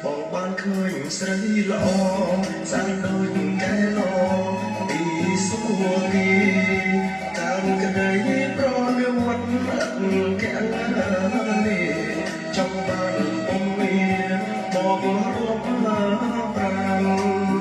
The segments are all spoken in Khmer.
បងបានឃើញស្រីល្អស្អាតដូចកែឡពីសួគីតាមក្តីប្រនៅវត្តកែលាចង់បានពុំមានបងរាប់ប្រាំ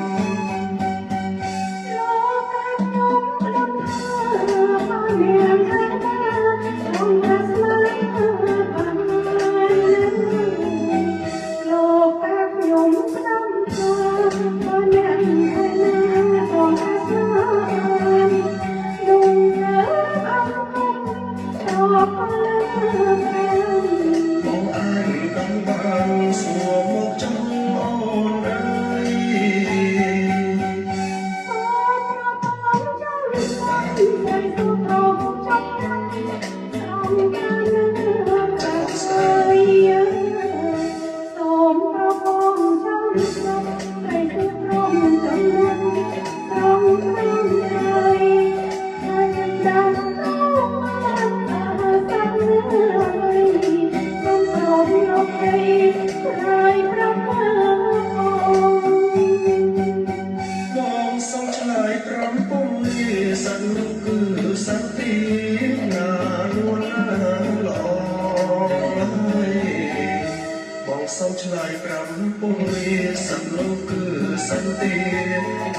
សូមឆ្លើយប្រាំពុំវាសន្លប់គឺសន្តិ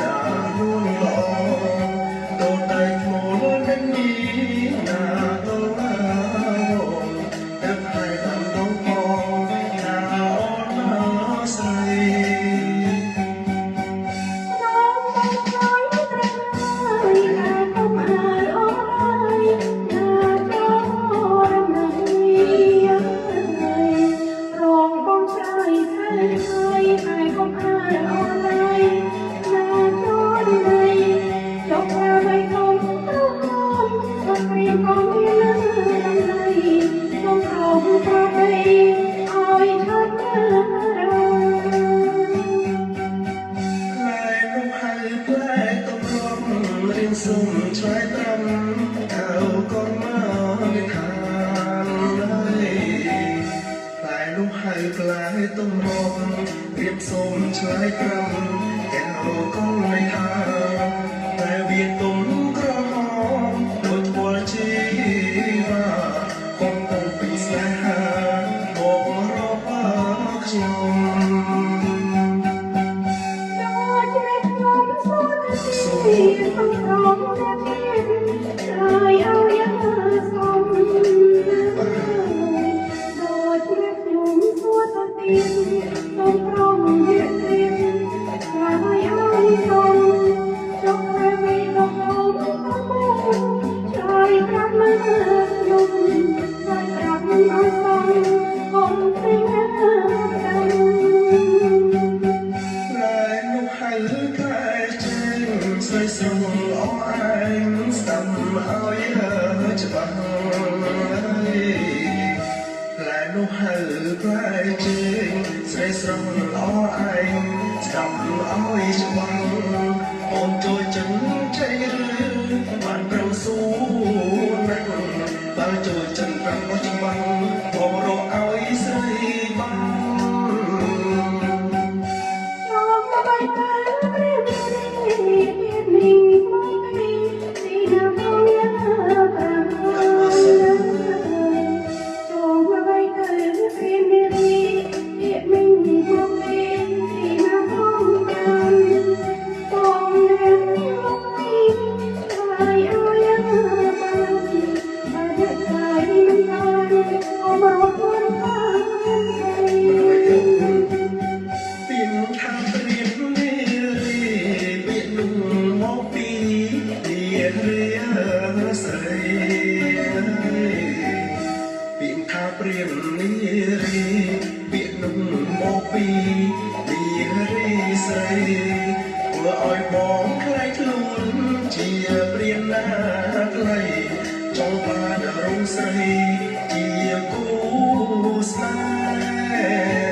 ដានួនល្អតោតែឈ្មោះនឹងនេះណាតោណាតែហើយតាមដងផងណាអូនណាស្រីសូមឆ្លើយប្រាំអើកូនមកនិធានហើយតែនោះហើយផ្លែទំរំរៀបសូមឆ្លើយប្រាំកែវកូននិធានតែវាទុំក្រហមដូចវល់ជីវ៉ាកូនកំពីស្នេហាបបរកខ្ញុំស្រងអមឯងស្ដាប់ឲ្យច្បាស់តែនោះហៅប្រែជើងស្រីស្រងល្អឯងស្ដាប់ឲ្យច្បាស់អូនចូលចិនใจឬបានប្រឹងស៊ូណាស់បើចូលចិនប្រឹងអស់ច្បាស់បងរកឲ្យស្រីបានព្រៀននេះរីពាក្យនោះមកពីទីរីស្រីធ្វើឲ្យបងខ្លាចខ្លួនជាព្រៀនណាខ្លីចង់បានរងស្រីជាគូស្នេហ៍